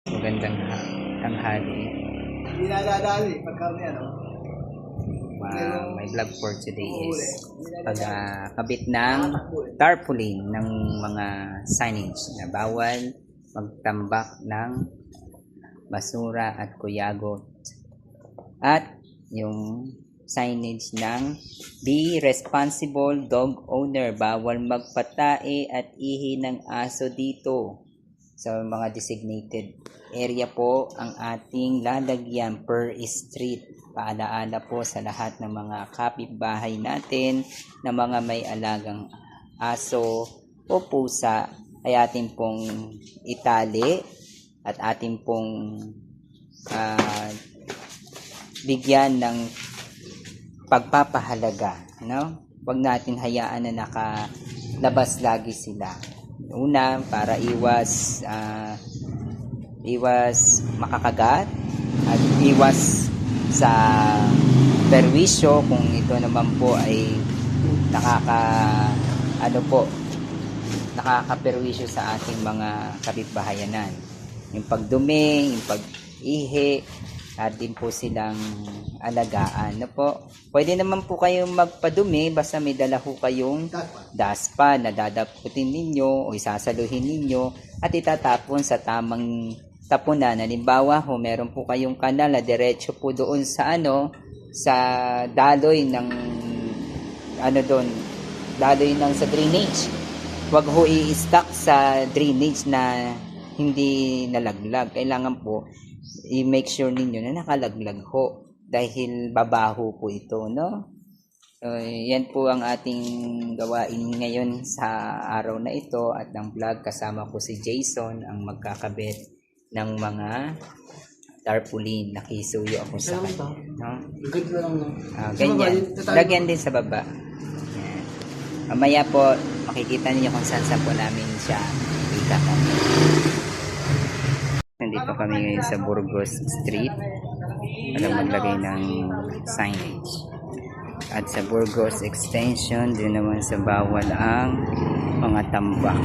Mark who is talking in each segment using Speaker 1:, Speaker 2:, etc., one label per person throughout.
Speaker 1: Magandang tanghali.
Speaker 2: Hindi nadadali pagka may ano.
Speaker 1: My vlog for today is pagkabit ng tarpaulin ng mga signage na bawal magtambak ng basura at kuyagot. At yung signage ng be responsible dog owner, bawal magpatae at ihi ng aso dito. Sa mga designated area po ang ating lalagyan per street. Paalaala po sa lahat ng mga kapitbahay natin na mga may alagang aso o pusa ay ating pong itali at ating pong bigyan ng pagpapahalaga, no? Huwag natin hayaan na nakalabas lagi sila. Una, para iwas makakagat at iwas sa perwisyo kung ito naman po ay nakakaperwisyo sa ating mga kapitbahayanan. Yung pagdumi, yung pag-ihi, at din po silang alagaan. No po? Pwede naman po kayong magpadumi basta may dala ho kayong daspan na dadaputin ninyo o isasaluhin ninyo at itatapon sa tamang tapunan. Halimbawa ho, meron po kayong kanal na diretso po doon sa sa daloy ng sa drainage. Huwag ho i-stuck sa drainage na hindi nalaglag. Kailangan po i-make sure ninyo na nakalaglag ho dahil babaho po ito, no? So, yan po ang ating gawain ngayon sa araw na ito at ng vlog. Kasama ko si Jason, ang magkakabit ng mga tarpaulin. Nakisuyo ako sa kanya, no? Ganyan. Lagyan din sa baba. Yan. Mamaya po makikita niyo kung saan po namin siya ikakabit. Nandito kami ngayon sa Burgos Street para maglagay ng signage. At sa Burgos Extension, din naman sa bawal ang mga tambak.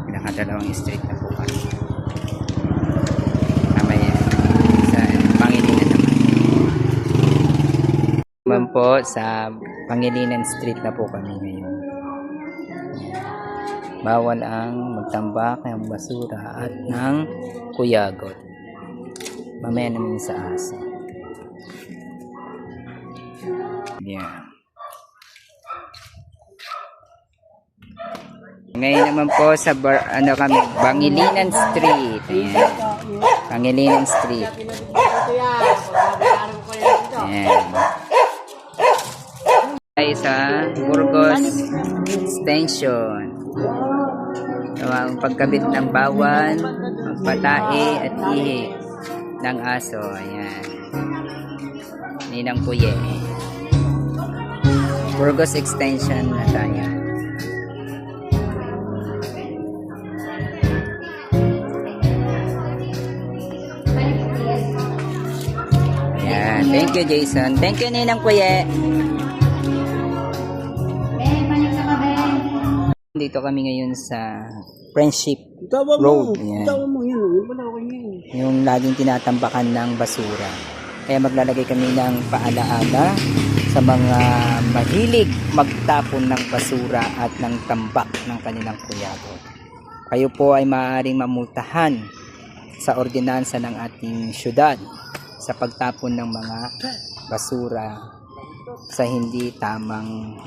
Speaker 1: Nakadalawang street na po kami. Mamaya sa Pangilinan naman po, sa Pangilinan Street na po kami ngayon. Bawal ang magtambak ng basura at ng kuyagot. Mamaya naman sa aso. Yeah. Ngayon naman po sa Pangilinan Street. Ayan. Pangilinan Street. Ayan. Ay sa Burgos Extension. So, ang pagkabit ng bawal, patae at ihi ng aso. Ayan. Ninang Kuye. Burgos Extension na tayo. Ayan. Thank you, Jason. Thank you, Ninang Kuye. Dito kami ngayon sa Friendship Road. Yan. Yung laging tinatambakan ng basura. Kaya maglalagay kami ng paalaala sa mga mahilig magtapon ng basura at ng tambak ng kanilang kuyagot. Kayo po ay maaaring mamultahan sa ordinansa ng ating syudad sa pagtapon ng mga basura sa hindi tamang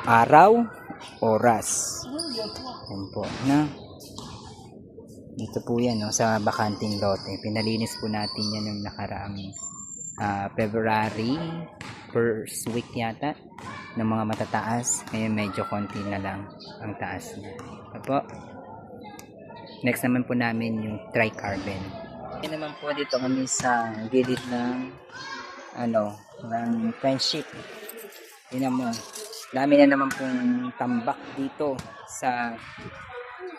Speaker 1: araw, oras. Yan po, na. Dito po yan, no, sa bakanting lote. Pinalinis po natin yan yung nakaraang February, first week yata, ng mga matataas. Ngayon medyo konti na lang ang taas niya. Ito po. Next naman po namin yung tricarbon. Yan naman po dito kami sa gilid ng ng Friendship. Yan mo. Dami na naman pong tambak dito sa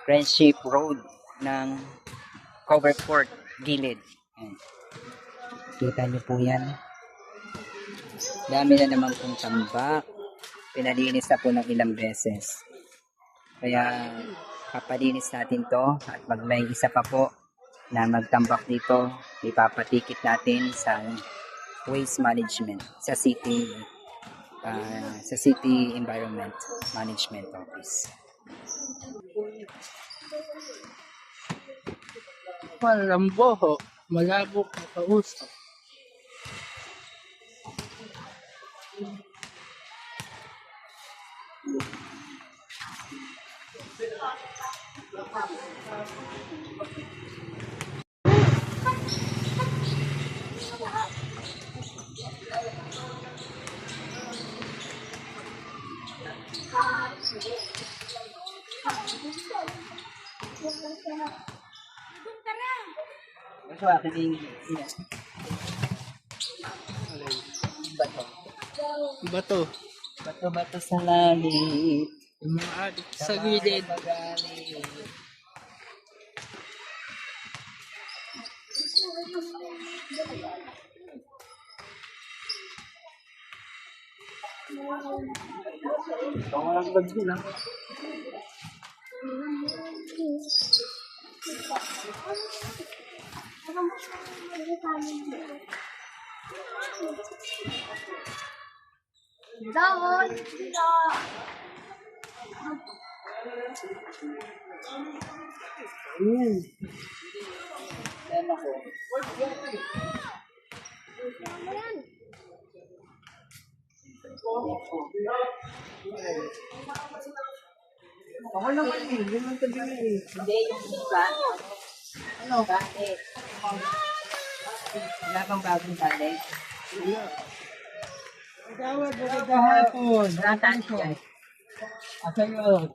Speaker 1: Friendship Road ng Coverport gilid. Ayan. Kita nyo po yan. Dami na naman pong tambak. Pinalinis na po ng ilang beses. Kaya Papalinis natin to at pag may isa pa po na magtambak dito, ipapatikit natin sa waste management sa City Environment Management Office.
Speaker 3: Malambo ho. Malabo ka kausap.
Speaker 1: Ito akin yung bato.
Speaker 3: Bato.
Speaker 1: Bato-bato sa langit.
Speaker 3: Yung mga adik sa gilid. Pangalang bag din ha.
Speaker 4: Dahon!
Speaker 1: Tema ko.
Speaker 3: Ako naman eh. Hindi man tabi eh.
Speaker 1: Hindi, yung iba. Ano? Bakit? Wala kang bagong balik.
Speaker 3: Tawad mo ka kahapon.
Speaker 1: Nataan siya.
Speaker 3: Asa yun?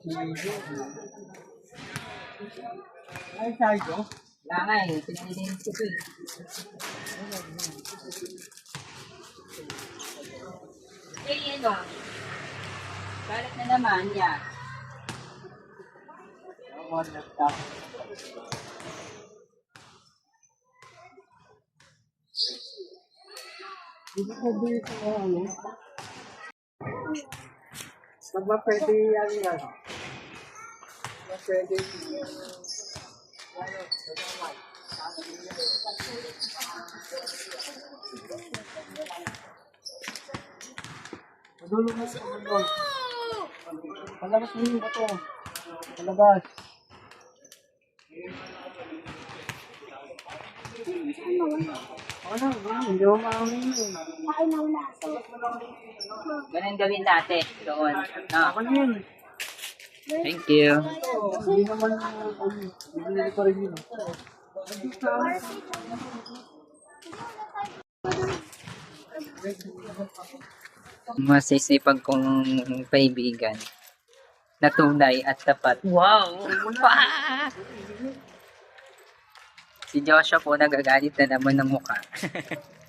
Speaker 3: Ay, sayo?
Speaker 1: Wala nga eh. Pinalinis ko eh. Eh, ano? Balik na naman yan.
Speaker 3: Ako nagtap. Hindi ko dito ano. Pag ba pwede yan yan? Pag pwede Padulong mo sa ano. Palabas mo yung bato. Palabas. Ano? Hindi mo maaming yun.
Speaker 4: Kain ng laso.
Speaker 1: Ganun gawin natin doon. No?
Speaker 3: Ako na yun.
Speaker 1: Thank you.
Speaker 3: Hindi naman hindi ko rin yun.
Speaker 1: Masisipag kong kaibigan na tunay at tapat. Wow! Si Joshua po nagagalit na naman ng mukha.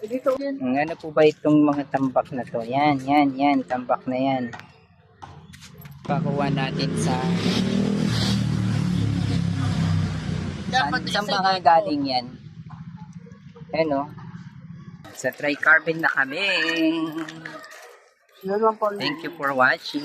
Speaker 1: Ano po ba itong mga tambak na to? Yan, tambak na yan. Pakuha natin sa... Saan ba nga galing yan? Ano? Sa tricarbon na kami.
Speaker 3: Yan lang pala.
Speaker 1: Thank you for watching.